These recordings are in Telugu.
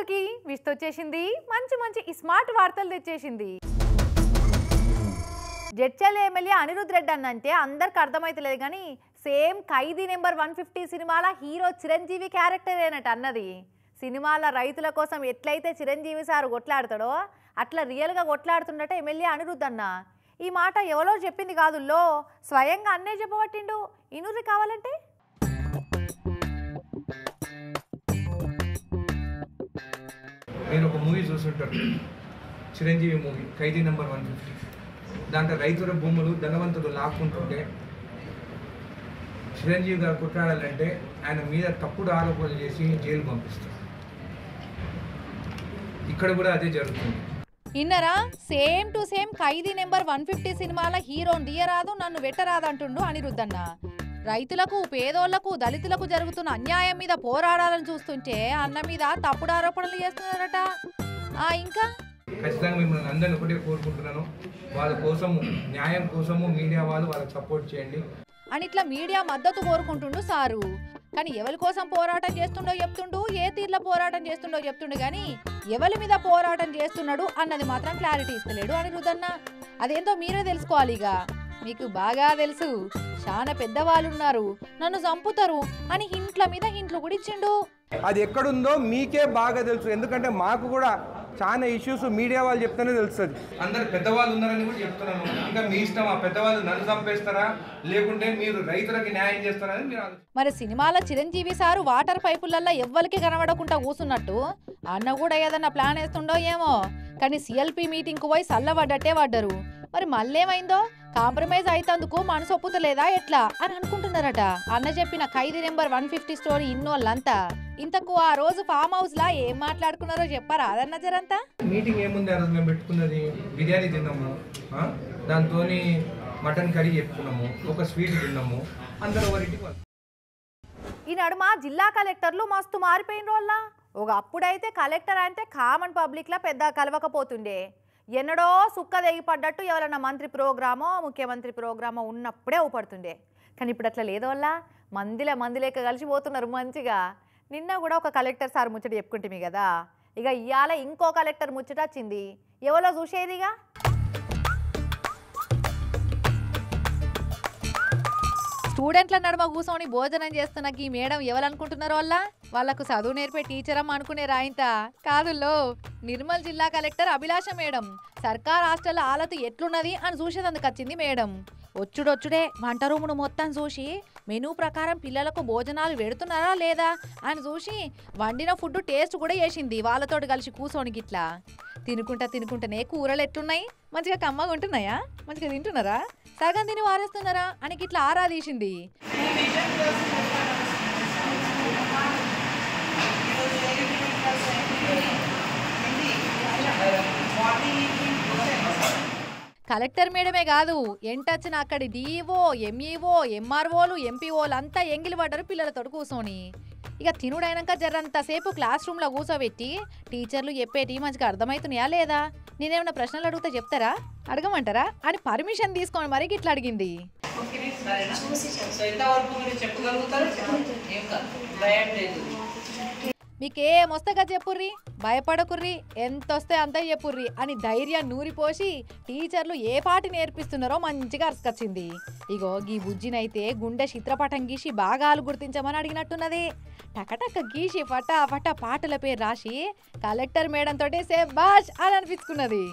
అందరికీ విష్ వచ్చేసింది మంచి మంచి స్మార్ట్ వార్తలు తెచ్చేసింది జడ్చల్ ఎమ్మెల్యే అనిరుద్ రెడ్డి అన్నంటే అందరికి అర్థమైతలేదు కానీ సేమ్ ఖైదీ నెంబర్ 150 సినిమాల హీరో చిరంజీవి క్యారెక్టర్ ఏనట అన్నది సినిమాల రైతుల కోసం ఎట్లయితే చిరంజీవి సార్ కొట్లాడతాడో అట్లా రియల్గా కొట్లాడుతుండట ఎమ్మెల్యే అనిరుద్ అన్న ఈ మాట ఎవరో చెప్పింది కాదు లో స్వయంగా అన్నే చెప్పబట్టిండు ఇనుర్రి కావాలంటే నేను ఒక మూవీ చూస్తుంటాను చిరంజీవి మూవీ ఖైదీ నెంబర్ 150 దాంట్లో రైతుల భూములు ధనవంతులు లాక్కుంటుంటే చిరంజీవి గారు కొట్లాడాలంటే ఆయన మీద తప్పుడు ఆరోపణలు చేసి జైలు పంపిస్తారు ఇక్కడ కూడా అదే జరుగుతుంది ఇన్నరా same to same Khaidi number 150 సినిమాల హీరోని తీయరాదు నన్ను వెట్టరాదు అంటుండు అనిరుద్దన్న రైతులకు పేదోళ్లకు దళితులకు జరుగుతున్న అన్యాయం మీద పోరాడాలని చూస్తుంటే అన్న మీద తప్పుడు ఆరోపణలు చేస్తున్నారట ఇంకా ఖచ్చితంగా మిమ్మల్ని అందరిని ఒకటే కోరుకుంటున్నాను వాళ్ళ కోసము న్యాయం కోసము మీడియా వాళ్ళు వాళ్ళకి సపోర్ట్ చేయండి అని ఇట్లా మీడియా మద్దతు కోరుకుంటుండు సారు కానీ ఎవరి కోసం పోరాటం చేస్తుండో చెప్తుండు ఏ తీర్ల పోరాటం చేస్తుండో చెప్తుండు కానీ ఎవరి మీద పోరాటం చేస్తున్నాడు అన్నది మాత్రం క్లారిటీ ఇస్తలేడు అనిరుద్దన్న అదేంటో మీరే తెలుసుకోవాలి ఇక మీకు బాగా తెలుసు చాలా పెద్దవాళ్ళు ఉన్నారు నన్ను చంపుతారు అని ఇంట్ల మీద ఇంట్లో కూడా ఇచ్చిండు అది ఎక్కడుందో మీకే బాగా తెలుసు ఎందుకంటే మాకు కూడా చాలా ఇష్యూస్ మీడియా వాళ్ళు చెప్తేనే తెలుస్తుంది అందరు పెద్దవాళ్ళు ఉన్నారని కూడా చెప్తున్నాను ఇంకా మీ ఇష్టం ఆ పెద్దవాళ్ళు నన్ను చంపేస్తారా లేకుంటే మీరు రైతులకి న్యాయం చేస్తారని మీరు మరి సినిమాల చిరంజీవి సారు వాటర్ పైపులల్లో ఎవ్వరికి కనబడకుండా కూసున్నట్టు అన్న కూడా ఏదన్నా ప్లాన్ వేస్తుండో ఏమో కానీ సిఎల్పి మీటింగ్ కు పోయి సల్లబడ్డట్టే పడ్డరు మరి మళ్ళేమైందో కాంప్రమైజ్ అయితందుకు మనసు ఒప్పుతలేదా ఎట్లా అని అనుకుంటున్నారట అన్న చెప్పిన ఖైదీ నెంబర్ 150 స్టోరీ ఇన్నోళ్ళంతా ఇంతకు ఆ రోజు ఫామ్ హౌస్ లా ఏం మాట్లాడుకున్నారో చెప్పారా అదన్న జరంతా మీటింగ్ ఏముంది ఆ రోజు మేము పెట్టుకున్నది బిర్యానీ తిన్నాము దాంతో మటన్ కర్రీ చెప్పుకున్నాము ఒక స్వీట్ తిన్నాము అందరూ ఒకరింటికి ఈ నడుమ జిల్లా కలెక్టర్లు మస్తు మారిపోయిన వాళ్ళ ఒక అప్పుడైతే కలెక్టర్ అంటే కామన్ పబ్లిక్ లా పెద్ద కలవకపోతుండే ఎన్నడో సుక్క తెగిపడ్డట్టు ఎవరన్నా మంత్రి ప్రోగ్రామో ముఖ్యమంత్రి ప్రోగ్రామో ఉన్నప్పుడే ఊపడుతుండే కానీ ఇప్పుడు అట్లా లేదో వల్ల మందిలేక కలిసిపోతున్నారు మంచిగా నిన్న కూడా ఒక కలెక్టర్ సార్ ముచ్చట చెప్పుకుంటే కదా ఇక ఇవాళ ఇంకో కలెక్టర్ ముచ్చట వచ్చింది ఎవరో చూసేదిగా స్టూడెంట్ల నడుమ కూర్చొని భోజనం చేస్తున్న ఈ మేడం ఎవరనుకుంటున్నారో వాళ్ళకు చదువు నేర్పే టీచరమ్మ అనుకునే రాయింత కాదుల్లో నిర్మల్ జిల్లా కలెక్టర్ అభిలాష మేడం సర్కార్ హాస్టల్ ఆలతు ఎట్లున్నది అని చూసేదందుకు వచ్చింది మేడం వచ్చుడొచ్చుడే వంట రూమును మొత్తం చూసి మెనూ ప్రకారం పిల్లలకు భోజనాలు పెడుతున్నారా లేదా అని చూసి వండిన ఫుడ్ టేస్ట్ కూడా చేసింది వాళ్ళతోటి కలిసి కూర్చొని గిట్లా తినుకుంటేనే కూరలు ఎట్లున్నాయి మంచిగా కమ్మగా ఉంటున్నాయా మంచిగా తింటున్నారా సగం తిని వారేస్తున్నారా అని గిట్లా ఆరాధీసింది కలెక్టర్ మేడమే కాదు ఎంటొచ్చిన అక్కడి డిఈఓ ఎంఈఓ ఎంఆర్ఓలు ఎంపీఓలు అంతా ఎంగిలి పడ్డారు పిల్లలతో కూర్చొని ఇక తినుడైనాక జరంతసేపు క్లాస్ రూమ్లో కూర్చోబెట్టి టీచర్లు చెప్పేటి మంచిగా అర్థమవుతున్నాయా లేదా నేనేమన్నా ప్రశ్నలు అడిగితే చెప్తారా అడగమంటారా అని పర్మిషన్ తీసుకొని మరీ ఇట్లా అడిగింది మీకేం వస్తేగా చెప్పుర్రి భయపడకుర్రి ఎంత వస్తే అంత చెప్పుర్రి అని ధైర్యాన్ని నూరిపోసి టీచర్లు ఏ పాటి నేర్పిస్తున్నారో మంచిగా అరుసుకొచ్చింది ఇగో గీ బుజ్జినైతే గుండె చిత్రపటం గీసి భాగాలు గుర్తించమని అడిగినట్టున్నది టకటక గీసి ఫటా పాటల పేరు రాసి కలెక్టర్ మేడం తోటి శభాష్ అని అనిపించుకున్నది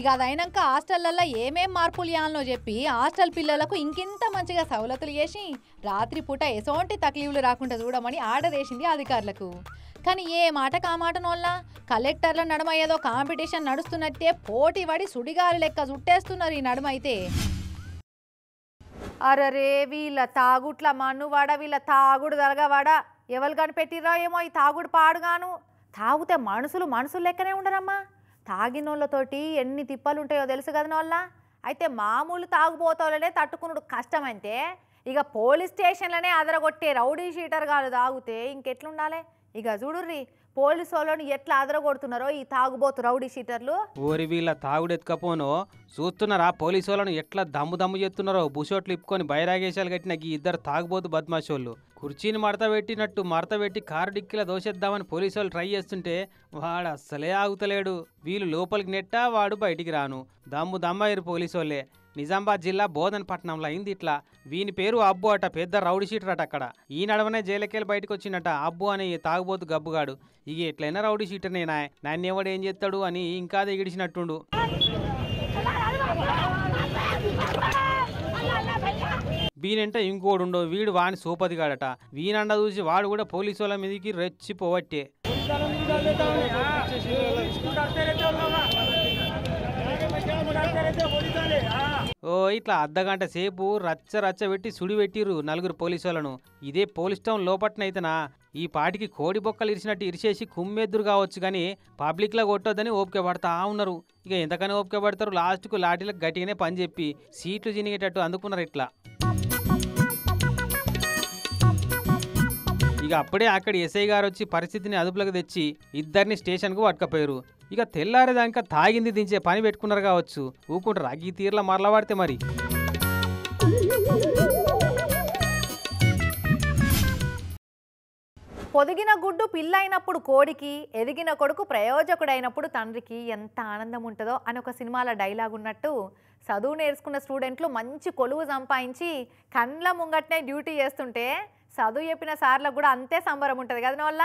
ఇక అదైనాక హాస్టళ్లలో ఏమేం మార్పులు ఇవ్వాలనో చెప్పి హాస్టల్ పిల్లలకు ఇంకింత మంచిగా సవలతులు చేసి రాత్రిపూట ఎసోంటి తక్లీఫ్లు రాకుండా చూడమని ఆర్డర్ వేసింది అధికారులకు కానీ ఏ మాటకు ఆ మాటనోళ్ళ కలెక్టర్ల నడుమ ఏదో కాంపిటీషన్ నడుస్తున్నట్టే పోటీ పడి సుడిగాలి లెక్క చుట్టేస్తున్నారు ఈ నడుమ అయితే అరరే వీళ్ళ తాగుట్ల మన్నువాడ వీళ్ళ తాగుడు దరగవాడ ఎవరు కనిపెట్టిరా ఏమో ఈ తాగుడు పాడుగాను తాగితే మనుషులు లెక్కనే ఉండరమ్మా తాగినోళ్ళతోటి ఎన్ని తిప్పలు ఉంటాయో తెలుసు కదా నోళ్ళ అయితే మామూలు తాగుబోతోళ్ళనే తట్టుకునుడు కష్టమంటే ఇక పోలీస్ స్టేషన్లనే అదరగొట్టే రౌడీ షీటర్ గారు తాగితే ఇంకెట్లుండాలి ఇక చూడుర్రి పోలీసు వాళ్ళని ఎట్లా అదరగొడుతున్నారో ఈ తాగుబోతు రౌడీ షీటర్లు. ఓరి వీళ్ళ తాగుడు ఎత్తుకపోనో చూస్తున్నారా పోలీసు వాళ్ళను ఎట్లా దమ్ము చేస్తున్నారో. బుషోట్లు ఇప్పుకొని బైరాగేశాలు కట్టిన ఈ ఇద్దరు తాగుబోతు బద్మాషోళ్ళు కుర్చీని మడత పెట్టి కారు డిక్కిలా దోషేద్దామని పోలీసు వాళ్ళు ట్రై చేస్తుంటే వాడు అస్సలే ఆగుతలేడు. వీళ్ళు లోపలికి నెట్టా వాడు బయటికి రాను. దమ్మయ్యారు పోలీసు వాళ్ళే. నిజామాబాద్ జిల్లా బోధనపట్నంలో అయింది ఇట్లా. వీని పేరు అబ్బు అట, పెద్ద రౌడీ షీటర్ అట. అక్కడ ఈ నడవనే జైలకెళ్ళి బయటకు వచ్చినట అబ్బు అనే తాగుబోతు గబ్బుగాడు. ఇక ఎట్లయినా రౌడీ షీటర్ నేనా, నన్ను ఎవడు ఏం చేస్తాడు అని ఇంకా దిగిడిచినట్టుండు. వీనంట ఇంకోడుండో, వీడు వాని సోపతిగాడట. వీనండ చూసి వాడు కూడా పోలీసు వాళ్ళ మీదకి రెచ్చిపోవట్టే. ఓ ఇట్లా అర్ధగంట సేపు రచ్చ పెట్టి సుడి పెట్టిరు నలుగురు పోలీసు వాళ్ళను. ఇదే పోలీస్ టౌన్ లోపట్నైతేనా ఈ పాటికి కోడి బొక్కలు ఇరిచినట్టు ఇరిచేసి కుమ్మెద్దురు కావచ్చు కానీ పబ్లిక్లో కొట్టొద్దని ఓపిక పడతా ఉన్నారు. ఇక ఎంతకని ఓపిక పడతారు, లాస్ట్కు లాఠీలకు గట్టిగానే పని చెప్పి సీట్లు చినిగేటట్టు అందుకున్నారు ఇట్లా. ఇక అప్పుడే అక్కడ ఎస్ఐ గారు వచ్చి పరిస్థితిని అదుపులోకి తెచ్చి ఇద్దరిని స్టేషన్కు పట్టుకపోయారు. ఇక తెల్లారేదాకా తాగింది దించే పని పెట్టుకున్నారు కావచ్చు. ఊకుంటారు అగ్గి తీర్ల మరల పడితే మరి. పొదిగిన గుడ్డు పిల్ల అయినప్పుడు కోడికి, ఎదిగిన కొడుకు ప్రయోజకుడైనప్పుడు తండ్రికి ఎంత ఆనందం ఉంటుందో అని ఒక సినిమాలో డైలాగ్ ఉన్నట్టు చదువు నేర్చుకున్న స్టూడెంట్లు మంచి కొలువు సంపాదించి కండ్ల ముంగట్నే డ్యూటీ చేస్తుంటే చదువు చెప్పిన సార్లకు కూడా అంతే సంబరం ఉంటుంది కదా వల్ల.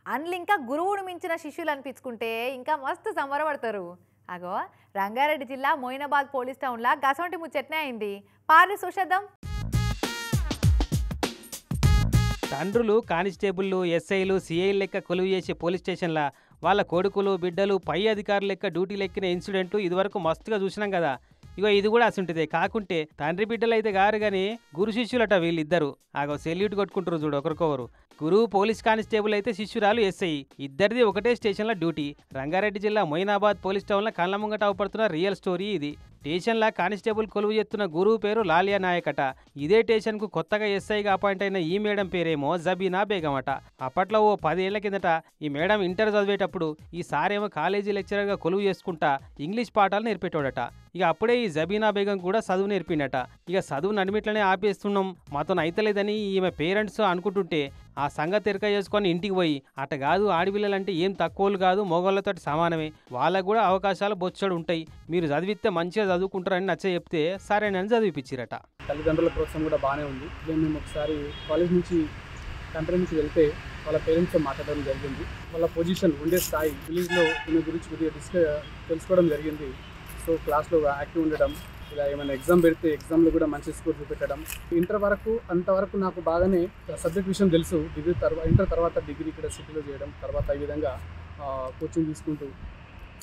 అందులో ఇంకా గురువును మించిన శిష్యులు అనిపించుకుంటే ఇంకా మస్తు సంబరపడతారు. అగో రంగారెడ్డి జిల్లా మొయినాబాద్ పోలీస్ టౌన్లో గసంటి ముచ్చట్నే అయింది. పార్లు చూసేద్దాం. తండ్రులు కానిస్టేబుళ్ళు, ఎస్ఐలు, సిఐలు లెక్క కొలువు చేసే పోలీస్ స్టేషన్ల వాళ్ళ కొడుకులు, బిడ్డలు పై అధికారులు లెక్క డ్యూటీలు ఎక్కిన ఇన్సిడెంట్లు ఇదివరకు మస్తుగా చూసినాం కదా. ఇగో ఇది కూడా అసుంటిదే. కాకుంటే తండ్రి బిడ్డలు అయితే గారు కానీ గురు శిష్యులట వీళ్ళిద్దరు. ఆగో సెల్యూట్ కొట్టుకుంటారు చూడు ఒకరికొకరు. గురువు పోలీస్ కానిస్టేబుల్ అయితే శిష్యురాలు ఎస్ఐ. ఇద్దరిది ఒకటే స్టేషన్లో డ్యూటీ. రంగారెడ్డి జిల్లా మొయినాబాద్ పోలీస్ టౌన్లో కళ్ళ ముంగట అవపడుతున్న రియల్ స్టోరీ ఇది. స్టేషన్లో కానిస్టేబుల్ కొలువు చేస్తున్న గురువు పేరు లాలియా నాయక్ అట. ఇదే స్టేషన్కు కొత్తగా ఎస్ఐగా అపాయింట్ అయిన ఈ మేడం పేరేమో జబీనా బేగం అట. అప్పట్లో ఓ 10 ఏళ్ల కిందట ఈ మేడం ఇంటర్ చదివేటప్పుడు ఈ సారేమో కాలేజీ లెక్చరర్గా కొలువు చేసుకుంటా ఇంగ్లీష్ పాఠాలు నేర్పేటోడట. ఇక అప్పుడే ఈ జబీనా బేగం కూడా చదువు నేర్పిండట. ఇక చదువు నడిమిట్లనే ఆపేస్తున్నాం, మాతో అయితలేదని ఈమె పేరెంట్స్ అనుకుంటుంటే ఆ సంగతి తెరక చేసుకొని ఇంటికి పోయి అట కాదు, ఆడపిల్లలంటే ఏం తక్కువలు కాదు, మొగోళ్ళతో సమానమే, వాళ్ళకు కూడా అవకాశాలు బొచ్చడు ఉంటాయి, మీరు చదివిస్తే మంచిగా చదువుకుంటారని నచ్చ చెప్తే సరేనని చదివిపించిరట. తల్లిదండ్రుల ప్రోత్సాహం కూడా బాగానే ఉంది. మేము ఒకసారి కాలేజ్ నుంచి కంట్రీ నుంచి వెళ్తే వాళ్ళ పేరెంట్స్తో మాట్లాడడం జరిగింది. వాళ్ళ పొజిషన్ ఉండే స్థాయి విలేజ్లో దీని గురించి కొద్దిగా తెలుసుకోవడం జరిగింది. సో క్లాస్లో యాక్టివ్ ఉండడం, ఇలా ఏమైనా ఎగ్జామ్ పెడితే ఎగ్జామ్లో కూడా మంచి స్కోర్ చూపెట్టడం. ఇంటర్ వరకు అంతవరకు నాకు బాగానే సబ్జెక్ట్ విషయం తెలుసు. ఇంటర్ తర్వాత డిగ్రీ ఇక్కడ సిటీలో చేయడం, తర్వాత ఈ విధంగా కోచింగ్ తీసుకుంటూ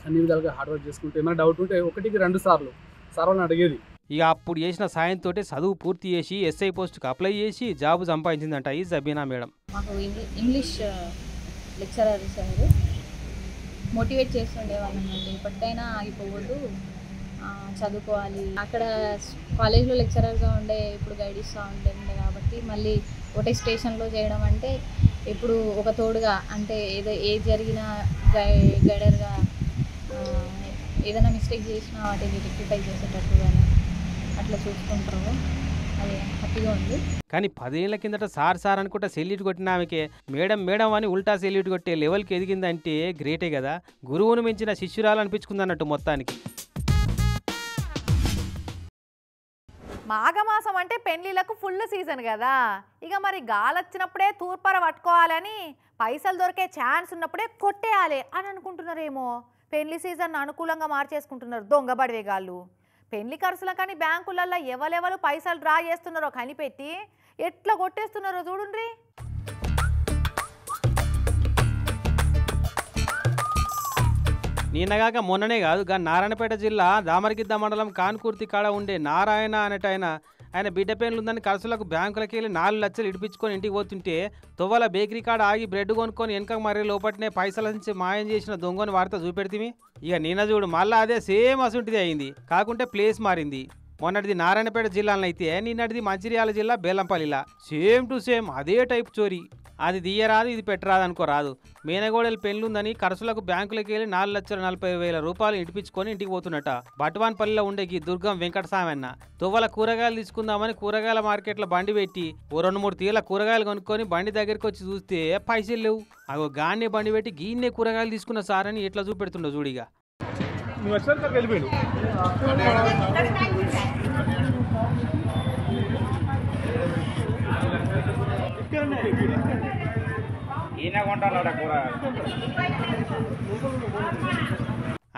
అన్ని విధాలుగా హార్డ్ వర్క్ చేసుకుంటూ ఏమైనా డౌట్ ఉంటే 1-2 సార్లు సార్ వాళ్ళని అడిగేది. ఇక అప్పుడు చేసిన సాయంతో చదువు పూర్తి చేసి ఎస్ఐ పోస్టుకు అప్లై చేసి జాబ్ సంపాదించిందంట ఈ జబీనా మేడం. మాకు ఇంగ్లీష్ లెక్చరర్ సార్ మోటివేట్ చేస్తుండేవాళ్ళం. ఇప్పటికైనా ఆగిపోవద్దు, చదువుకోవాలి. అక్కడ కాలేజ్లో లెక్చరర్గా ఉండే ఇప్పుడు గైడ్ ఇస్తూ ఉండే కాబట్టి మళ్ళీ ఒకటే స్టేషన్లో చేయడం అంటే ఇప్పుడు ఒక తోడుగా అంటే ఏది జరిగినా గైడర్గా ఏదైనా మిస్టేక్ చేసినా వాటిని రెక్టిఫై చేసేటట్టు కానీ అట్లా చూసుకుంటారు. అది హ్యాపీగా ఉంది. కానీ 10 ఏళ్ల కిందట సార్ అనుకుంటా సెల్యూట్ కొట్టిన ఆమెకే మేడం అని ఉల్టా సెల్యూట్ కొట్టే లెవెల్కి ఎదిగిందంటే గ్రేటే కదా. గురువును మించిన శిష్యురాలు అనిపించుకుందన్నట్టు మొత్తానికి. మాఘమాసం అంటే పెళ్లిళ్ళకు ఫుల్ సీజన్ కదా. ఇక మరి గాలొచ్చినప్పుడే తూర్పర పట్టుకోవాలని, పైసలు దొరికే ఛాన్స్ ఉన్నప్పుడే కొట్టేయాలి అని అనుకుంటున్నారేమో. పెళ్లి సీజన్ అనుకూలంగా మార్చేసుకుంటున్నారు దొంగ బడివేగాళ్ళు. పెళ్లి ఖర్చుల కానీ బ్యాంకులలో ఎవరెవరు పైసలు డ్రా చేస్తున్నారో కనిపెట్టి ఎట్లా కొట్టేస్తున్నారో చూడండి. నిన్నగాక మొన్ననే కాదు నారాయణపేట జిల్లా దామరగిద్ద మండలం కాన్కుర్తి కాడ ఉండే నారాయణ ఆయన బిడ్డ పేర్లు ఉందని ఖర్చులకు బ్యాంకులకి వెళ్ళి 4 లక్షలు ఇడిపించుకొని ఇంటికి పోతుంటే తొవ్వల బేకరీ కాడ ఆగి బ్రెడ్ కొనుక్కొని వెనక మరీ లోపట్నే పైసల నుంచి మాయం చేసిన దొంగని వార్త చూపెడితే ఇక నిన్న చూడు మళ్ళీ అదే సేమ్ అసుంటిది అయింది. కాకుంటే ప్లేస్ మారింది. మొన్నటిది నారాయణపేట జిల్లాలో అయితే నిన్నటిది మంచిర్యాల జిల్లా బేలంపల్లిలా సేమ్ టు సేమ్ అదే టైప్ చోరీ. అది తీయరాదు ఇది పెట్టరాదు అనుకోరాదు. మేనగోడలు పెళ్ళుందని ఖర్చులకు బ్యాంకులకి వెళ్ళి 4,40,000 రూపాయలు ఇడిపించుకొని ఇంటికి పోతున్నట. బట్వాన్పల్లిలో ఉండే ఈ దుర్గం వెంకటస్వామన్న తువ్వల కూరగాయలు తీసుకుందామని కూరగాయల మార్కెట్లో బండి పెట్టి ఓ 2-3 తీర్ల కూరగాయలు కొనుక్కొని బండి దగ్గరికి వచ్చి చూస్తే పైసలు లేవు. అగో గాన్నే బండి పెట్టి గీన్నే కూరగాయలు తీసుకున్న సార్ అని ఎట్లా చూపెడుతుండో చూడిగా.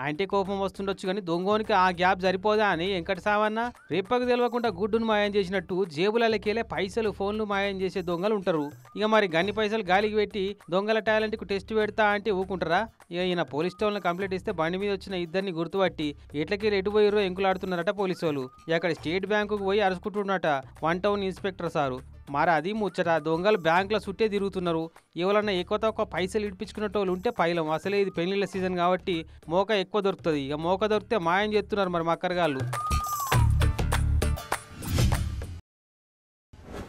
అంటే కోపం వస్తుండొచ్చు కానీ దొంగోనికి ఆ గ్యాప్ సరిపోదా అని వెంకటస్వామన్న రేపకు తెలియకుండా గుడ్డును మాయం చేసినట్టు జేబులకెళ్ళే పైసలు ఫోన్లు మాయం చేసే దొంగలు ఉంటారు. ఇక మరి గన్ని పైసలు గాలికి పెట్టి దొంగల టాలెంట్కు టెస్ట్ పెడతా అంటే ఊకుంటారా? ఇక ఈయన పోలీస్ స్టేషన్లో కంప్లైంట్ ఇస్తే బండి మీద వచ్చిన ఇద్దరిని గుర్తుపట్టి ఎట్లకి ఎటు పోయిరో ఎంకులాడుతున్నారట పోలీసు వాళ్ళు. అక్కడ స్టేట్ బ్యాంకుకు పోయి అరుచుకుంటున్నట 1 టౌన్ ఇన్స్పెక్టర్ సారు. మరి అది ముచ్చట. దొంగలు బ్యాంకుల చుట్టే తిరుగుతున్నారు. ఎవరన్నా ఎక్కువ తక్కువ పైసలు ఇడిపించుకున్నట్టు వాళ్ళు ఉంటే పైలం. అసలే ఇది పెళ్లిళ్ళ సీజన్ కాబట్టి మోక ఎక్కువ దొరుకుతుంది. ఇక మోక దొరికితే మాయం చేస్తున్నారు మరి మక్కరగాళ్ళు.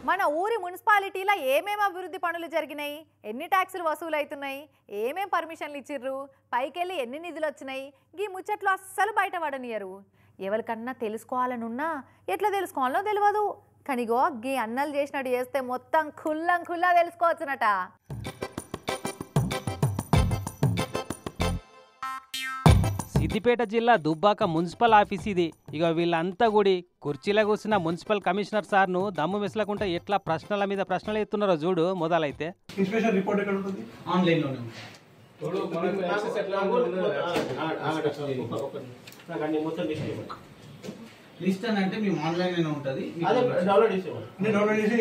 మన ఊరి మున్సిపాలిటీలో ఏమేమి అభివృద్ధి పనులు జరిగినాయి, ఎన్ని ట్యాక్సులు వసూలు అవుతున్నాయి, ఏమేం పర్మిషన్లు ఇచ్చిర్రు, పైకెళ్ళి ఎన్ని నిధులు వచ్చినాయి, ఈ ముచ్చట్లు అస్సలు బయటపడనియరు. ఎవరికన్నా తెలుసుకోవాలనున్నా ఎట్లా తెలుసుకోవాలో తెలియదు. కనిగో గీ అన్నలు చేసినట్టు చేస్తే మొత్తం ఖుల్లా తెలుసుకోవచ్చునట. సిద్దిపేట జిల్లా దుబ్బాక మున్సిపల్ ఆఫీస్ ఇది. ఇక వీళ్ళంతా కూడి కుర్చీలో కూర్చున్న మున్సిపల్ కమిషనర్ సార్ను దమ్ము మిసలకుండా ఎట్లా ప్రశ్నల మీద ప్రశ్నలు ఎత్తున్నారో చూడు. మొదలైతే ఇన్స్పెక్షన్ రిపోర్ట్ ఎక్కడ ఉంటుంది? ఆన్లైన్లోనే ఉంది. లిస్ట్ అని అంటే మేము ఆన్లైన్ ఉంటుంది. డౌన్లోడ్ చేసి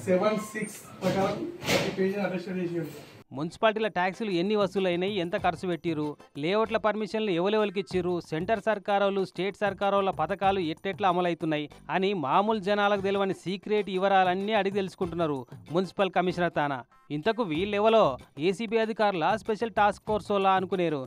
7/6 ప్రకారం ప్రతి పేజీ అరెస్ట్ చేసి ఉంటుంది. మున్సిపాలిటీల ట్యాక్సులు ఎన్ని వసూలైనాయి, ఎంత ఖర్చు పెట్టిరు, లేఅవుట్ల పర్మిషన్లు ఎవరెవరికి ఇచ్చిర్రు, సెంటర్ సర్కారోళ్ళు స్టేట్ సర్కారోళ్ళ పథకాలు ఎట్టెట్లా అమలవుతున్నాయి అని మామూలు జనాలకు తెలియని సీక్రెట్ వివరాలన్నీ అడిగి తెలుసుకుంటున్నారు మున్సిపల్ కమిషనర్ తానా. ఇంతకు వీళ్ళెవలో ఏసీబీ అధికారుల స్పెషల్ టాస్క్ ఫోర్స్ వాళ్ళ అనుకునేరు.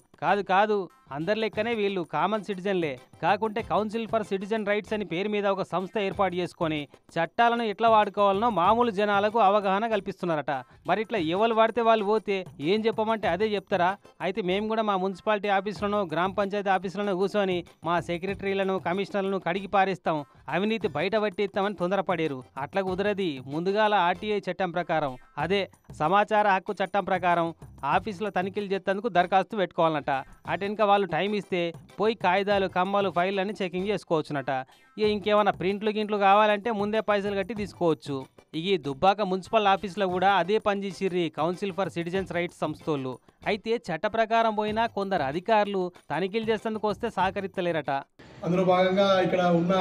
కాదు అందరి లెక్కనే వీళ్ళు కామన్ సిటిజన్లే. కాకుంటే కౌన్సిల్ ఫర్ సిటిజన్ రైట్స్ అని పేరు మీద ఒక సంస్థ ఏర్పాటు చేసుకొని చట్టాలను ఎట్లా వాడుకోవాలనో మామూలు జనాలకు అవగాహన కల్పిస్తున్నారట. మరి ఇట్లా ఎవరు వాడితే వాళ్ళు పోతే ఏం చెప్పమంటే అదే చెప్తారా? అయితే మేము కూడా మా మున్సిపాలిటీ ఆఫీసులను గ్రామ పంచాయతీ ఆఫీసులను కూర్చొని మా సెక్రటరీలను కమిషనర్లను కడిగి పారేస్తాం, అవినీతి బయట పట్టిస్తామని తొందరపడారు. అట్లా కుదరది. ముందుగాల ఆర్టీఐ చట్టం ప్రకారం, అదే సమాచార హక్కు చట్టం ప్రకారం ఆఫీసులో తనిఖీలు చేసేందుకు దరఖాస్తు పెట్టుకోవాలన్నట. అటెనక వాళ్ళు టైం ఇస్తే పోయి కాగితాలు కమ్మలు ఫైళ్ళు అన్ని చెకింగ్ చేసుకోవచ్చునట. ఇక ఇంకేమైనా గింట్లు కావాలంటే ముందే పైసలు కట్టి తీసుకోవచ్చు. ఈ దుబ్బాక మున్సిపల్ ఆఫీసులో కూడా అదే పనిచేసిర్రి కౌన్సిల్ ఫర్ సిటిజన్స్ రైట్స్ సంస్థలు. అయితే చట్ట ప్రకారం పోయినా కొందరు అధికారులు తనిఖీలు చేసేందుకు వస్తే సహకరిస్తలేరట. అందులో భాగంగా ఇక్కడ ఉన్న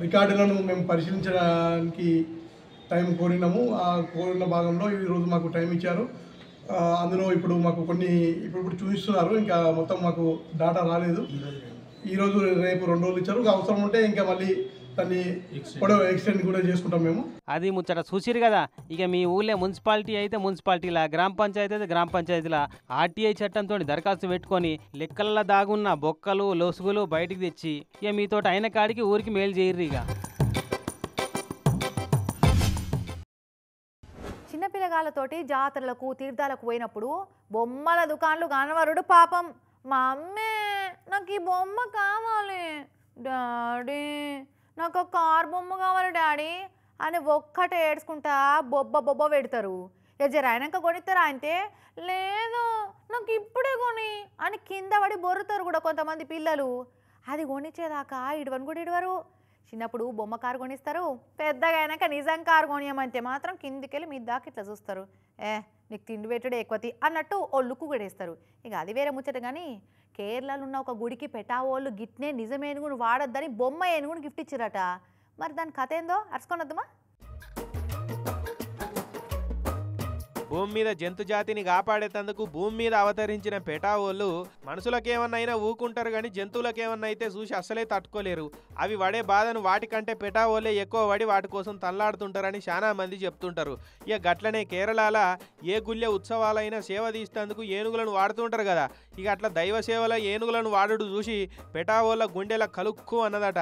రికార్డులను మేము పరిశీలించడానికి టైం కోరినాము. ఆ కోరిన భాగంలో ఈరోజు మాకు టైం ఇచ్చారు. అందులో ఇప్పుడు మాకు కొన్ని ఇప్పుడు చూపిస్తున్నారు. ఇంకా మొత్తం మాకు డాటా రాలేదు. ఈరోజు రేపు 2 రోజులు ఇచ్చారు. అవసరం ఉంటే ఇంకా మళ్ళీ దాన్ని ఎక్స్టెండ్ కూడా చేసుకుంటాం మేము. అది ముచ్చట చూసిరు కదా. ఇక మీ ఊళ్ళో మున్సిపాలిటీ అయితే మున్సిపాలిటీలా, గ్రామ పంచాయతీ అయితే గ్రామ పంచాయతీలా ఆర్టీఐ చట్టంతో దరఖాస్తు పెట్టుకొని లెక్కల్లో దాగున్న బొక్కలు లొసుగులు బయటికి తెచ్చి ఇక మీతోటి అయిన కాడికి ఊరికి మేలు చేయర్రు. ఇక చిన్నపిల్లగాళ్ళతోటి జాతరలకు తీర్థాలకు పోయినప్పుడు బొమ్మల దుకాణాలు కనవరుడు పాపం. మా అమ్మే నాకు ఈ బొమ్మ కావాలి డాడీ, నాకు ఒక కార్ బొమ్మ కావాలి డాడీ అని ఒక్కటే ఏడ్చుకుంటా బొబ్బ పెడతారు. జర అయినాక కొనిస్తారా అంటే లేదు నాకు ఇప్పుడే కొని అని కింద పడి బొరుతారు కూడా కొంతమంది పిల్లలు. అది కొనిచ్చేదాకా ఇడవని కూడా ఇడవరు. చిన్నప్పుడు బొమ్మ కారు కొనిస్తారు, పెద్దగా అయినాక నిజం కారు కొనియమంటే మాత్రం కిందికెళ్ళి మీ దాకా ఇట్లా చూస్తారు. నీకు తిండి పెట్టుడే ఎక్కువ అన్నట్టు ఒళ్ళుకు కొడేస్తారు. ఇక అది వేరే ముచ్చట. కానీ కేరళలో ఉన్న ఒక గుడికి పెట్టావోళ్ళు గిట్నే నిజం ఏనుగును వాడొద్దని బొమ్మ ఏనుగును గిఫ్ట్ ఇచ్చిరట. మరి దాని కథ ఏందో అరుచుకొనొద్దుమా? భూమి మీద జంతు జాతిని కాపాడేందుకు భూమి మీద అవతరించిన పెటావోళ్ళు మనుషులకేమన్నా ఊకుంటారు కానీ జంతువులకేమన్నా అయితే చూసి అస్సలే తట్టుకోలేరు. అవి పడే బాధను వాటికంటే పెటావోళ్ళే ఎక్కువ పడి వాటి కోసం తల్లాడుతుంటారని చాలా మంది చెప్తుంటారు. ఇక గట్లనే కేరళలో ఏ గుళ్ళె ఉత్సవాలైనా సేవ తీసేందుకు ఏనుగులను వాడుతుంటారు కదా. ఇక అట్లా దైవ సేవల ఏనుగులను వాడుడు చూసి పెటావోళ్ళ గుండెల కలుక్కు అన్నదట.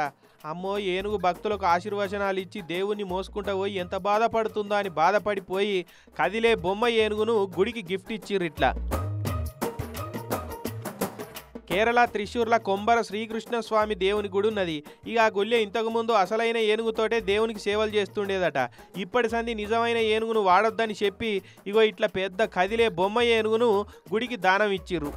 అమ్మో ఏనుగు భక్తులకు ఆశీర్వచనాలు ఇచ్చి దేవుణ్ణి మోసుకుంటా పోయి ఎంత బాధపడుతుందో అని బాధపడిపోయి కదిలే బొమ్మ ఏనుగును గుడికి గిఫ్ట్ ఇచ్చిర్రు. ఇట్లా కేరళ త్రిశూర్ల కొంబర శ్రీకృష్ణ స్వామి దేవుని గుడి ఉన్నది. ఇక ఆ గుళ్ళే ఇంతకుముందు అసలైన ఏనుగుతోటే దేవునికి సేవలు చేస్తుండేదట. ఇప్పటి సంది నిజమైన ఏనుగును వాడొద్దని చెప్పి ఇగో ఇట్లా పెద్ద కదిలే బొమ్మ ఏనుగును గుడికి దానం ఇచ్చిర్రు.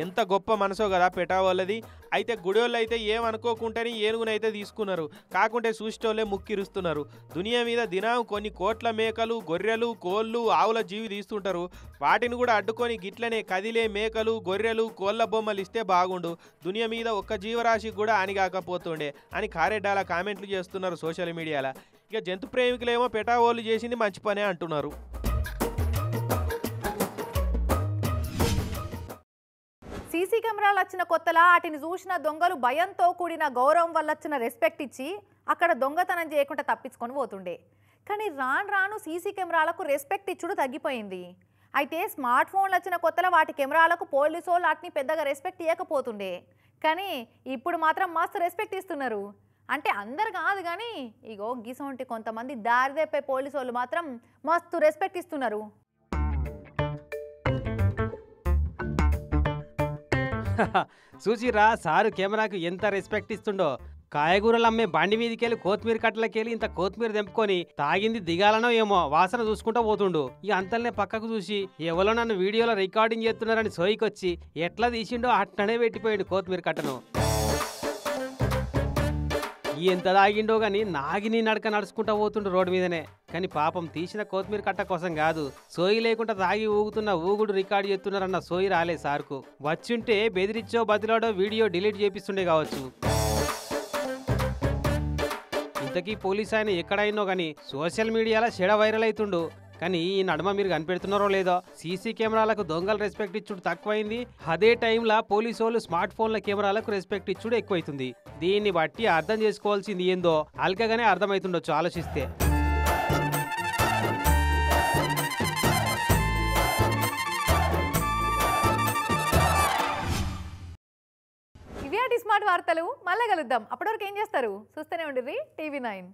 ఎంత గొప్ప మనసో కదా పెటావోళ్ళది. అయితే గుడివాళ్ళు అయితే ఏమనుకోకుండానే ఏనుగునైతే తీసుకున్నారు. కాకుంటే చూసేటోళ్ళే ముక్కిరుస్తున్నారు. దునియా మీద దినం కొన్ని కోట్ల మేకలు, గొర్రెలు, కోళ్ళు, ఆవుల జీవి తీస్తుంటారు. వాటిని కూడా అడ్డుకొని గిట్లనే కదిలే మేకలు, గొర్రెలు, కోళ్ళ బొమ్మలు ఇస్తే బాగుండు. దునియా మీద ఒక్క జీవరాశికి కూడా హానిగాకపోతుండే అని కారెడ్డాల కామెంట్లు చేస్తున్నారు సోషల్ మీడియాలో. ఇక జంతు ప్రేమికులేమో పెటావోళ్ళు చేసింది మంచి పనే అంటున్నారు. సీసీ కెమెరాలు వచ్చిన కొత్తలా వాటిని చూసిన దొంగలు భయంతో కూడిన గౌరవం వల్ల వచ్చిన రెస్పెక్ట్ ఇచ్చి అక్కడ దొంగతనం చేయకుండా తప్పించుకొని పోతుండే. కానీ రాను రాను సీసీ కెమెరాలకు రెస్పెక్ట్ ఇచ్చుడు తగ్గిపోయింది. అయితే స్మార్ట్ ఫోన్లు వచ్చిన కొత్తలో వాటి కెమెరాలకు పోలీసు వాళ్ళు వాటిని పెద్దగా రెస్పెక్ట్ ఇవ్వకపోతుండే. కానీ ఇప్పుడు మాత్రం మస్తు రెస్పెక్ట్ ఇస్తున్నారు. అంటే అందరు కాదు కానీ ఇగో గిసొంటి కొంతమంది దారిదేపే పోలీసు వాళ్ళు మాత్రం మస్తు రెస్పెక్ట్ ఇస్తున్నారు. చూసిరా సారు కెమెరాకు ఎంత రెస్పెక్ట్ ఇస్తుండో. కాయగూరలు అమ్మే బండి మీదకి వెళ్ళి కొత్తిమీర కట్టలకెళ్ళి ఇంత కొత్తిమీర తెంపుకొని తాగింది దిగాలనో ఏమో వాసన చూసుకుంటూ పోతుండు. ఇక అంతల్నే పక్కకు చూసి ఎవరో నన్ను వీడియోలో రికార్డింగ్ చేస్తున్నారని సోయికొచ్చి ఎట్లా తీసిండో అట్టనే పెట్టిపోయాడు కొత్తిమీర కట్టను. ఎంత తాగిండో గాని నాగిని నడక నడుచుకుంటా పోతుండు రోడ్డు మీదనే. కానీ పాపం తీసిన కొత్తిమీర కట్ట కోసం కాదు, సోయి లేకుండా తాగి ఊగుతున్న ఊగుడు రికార్డు చేస్తున్నారన్న సోయి రాలే సార్కు. వచ్చుంటే బెదిరిచ్చో బదిలాడో వీడియో డిలీట్ చేపిస్తుండే కావచ్చు. ఇంతకీ పోలీస్ ఆయన ఎక్కడైనో కానీ సోషల్ మీడియాలో చెడ వైరల్ అవుతుండు. కానీ ఈ నడుమ మీరు కనిపెడుతున్నారో లేదో సీసీ కెమెరాలకు దొంగలు రెస్పెక్ట్ ఇచ్చుడు తక్కువైంది. అదే టైంలో పోలీసు వాళ్ళు స్మార్ట్ ఫోన్ల కెమెరాలకు రెస్పెక్ట్ ఇచ్చుడు ఎక్కువైతుంది. దీన్ని బట్టి అర్థం చేసుకోవాల్సింది ఏందో అల్కగానే అర్థమవుతుండొచ్చు ఆలోచిస్తే. ఇవే స్మార్ట్ వార్తలు. మళ్ళీ కలుద్దాం. అప్పటివరకు ఏం చేస్తారు? చూస్తూనే ఉండిర్రి టీవీ 9.